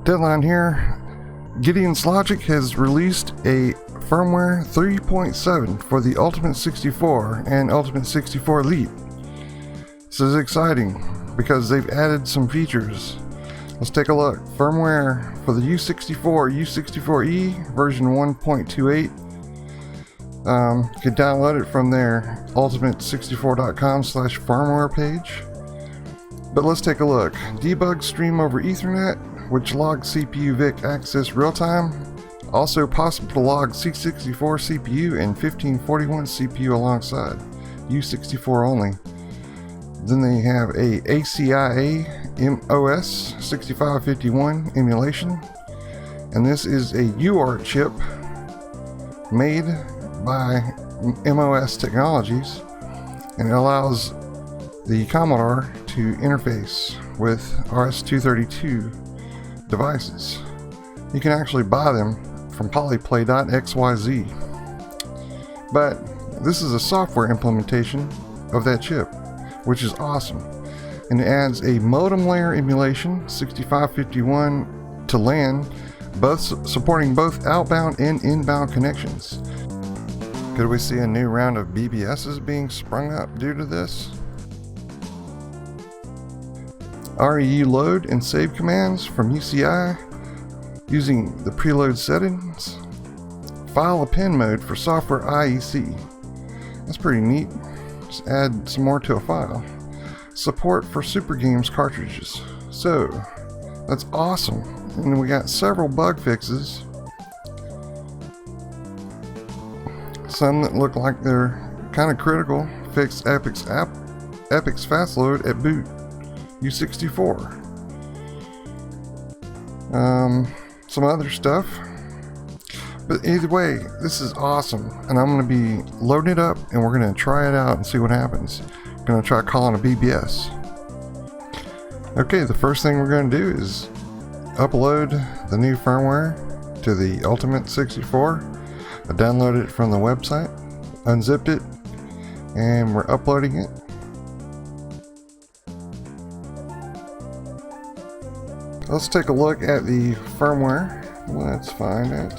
Deadline here. Gideon's Logic has released a firmware 3.7 for the Ultimate 64 and Ultimate 64 Elite. This is exciting because they've added some features. Let's take a look. Firmware for the U64, U64E version 1.28. You can download it from their ultimate64.com/firmware page. But let's take a look. Debug stream over Ethernet, which logs CPU VIC access real-time. Also possible to log C64 CPU and 1541 CPU alongside. U64 only. Then they have a ACIA MOS 6551 emulation. And this is a UART chip made by MOS Technologies. And it allows the Commodore to interface with RS-232 devices. You can actually buy them from polyplay.xyz. But this is a software implementation of that chip, which is awesome. And it adds a modem layer emulation, 6551 to LAN, supporting both outbound and inbound connections. Could we see a new round of BBSs being sprung up due to this? REU load and save commands from UCI using the preload settings. File append mode for software IEC. That's pretty neat. Just add some more to a file. Support for Super Games cartridges. So, that's awesome. And then we got several bug fixes. Some that look like they're kind of critical. Fix Epic's fast load at boot. U64. Some other stuff. But either way, this is awesome. And I'm going to be loading it up and we're going to try it out and see what happens. I'm going to try calling a BBS. Okay, the first thing we're going to do is upload the new firmware to the Ultimate 64. I downloaded it from the website, unzipped it, and we're uploading it. Let's take a look at the firmware. Let's find it.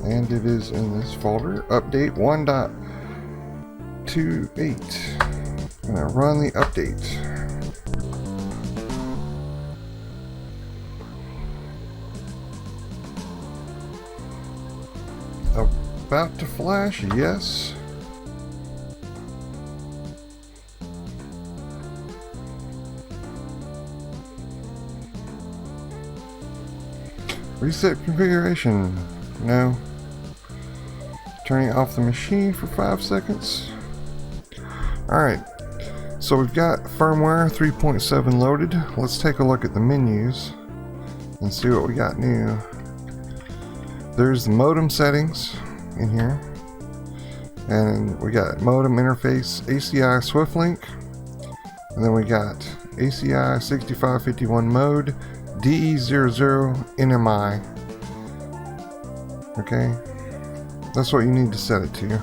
And it is in this folder. Update 1.28. I'm going to run the update. About to flash, yes. Reset configuration. No. Turning off the machine for 5 seconds. Alright. So we've got firmware 3.7 loaded. Let's take a look at the menus and see what we got new. There's the modem settings in here. And we got modem interface ACI Swift Link. And then we got ACI 6551 mode. DE00 NMI. Okay, that's what you need to set it to.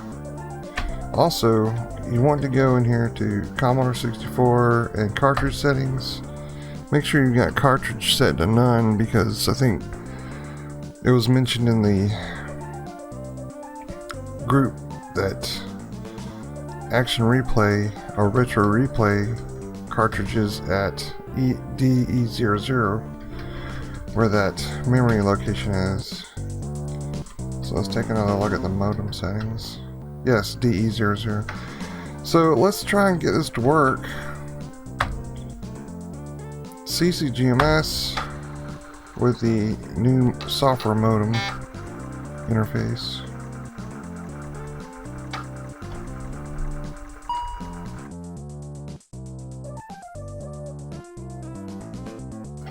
Also, you want to go in here to Commodore 64 and cartridge settings. Make sure you've got cartridge set to none because I think it was mentioned in the group that Action Replay or Retro Replay cartridges at DE00 where that memory location is. So let's take another look at the modem settings. Yes, DE00. So let's try and get this to work. CCGMS with the new software modem interface.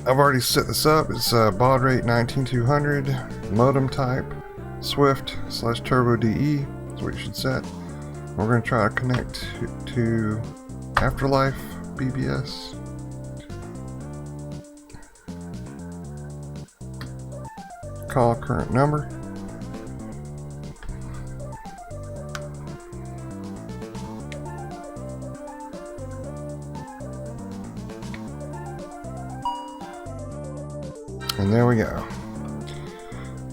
I've already set this up. It's baud rate 19200, modem type Swift/Turbo DE. That's what you should set. We're going to try to connect to Afterlife BBS. Call current number. And there we go.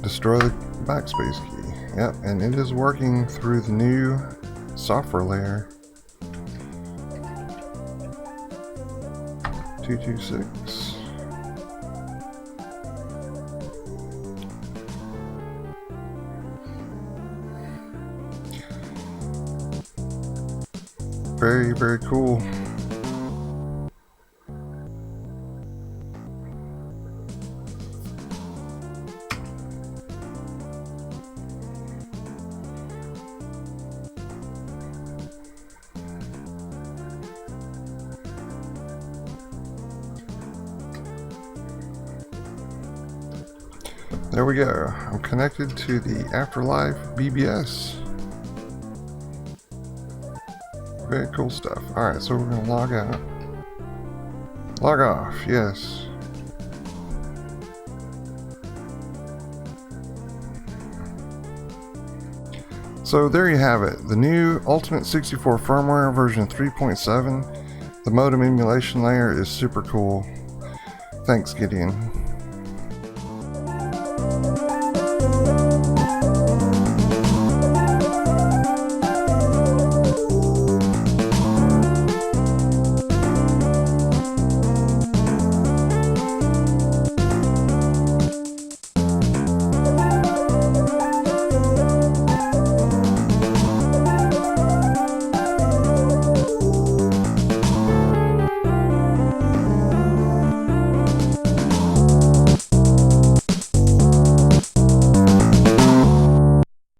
Destroy the backspace key. Yep, and it is working through the new software layer. 226. Very, very cool. There we go. I'm connected to the Afterlife BBS. Very cool stuff. Alright, so we're going to log out. Log off, yes. So there you have it. The new Ultimate64 Firmware version 3.7. The modem emulation layer is super cool. Thanks, Gideon.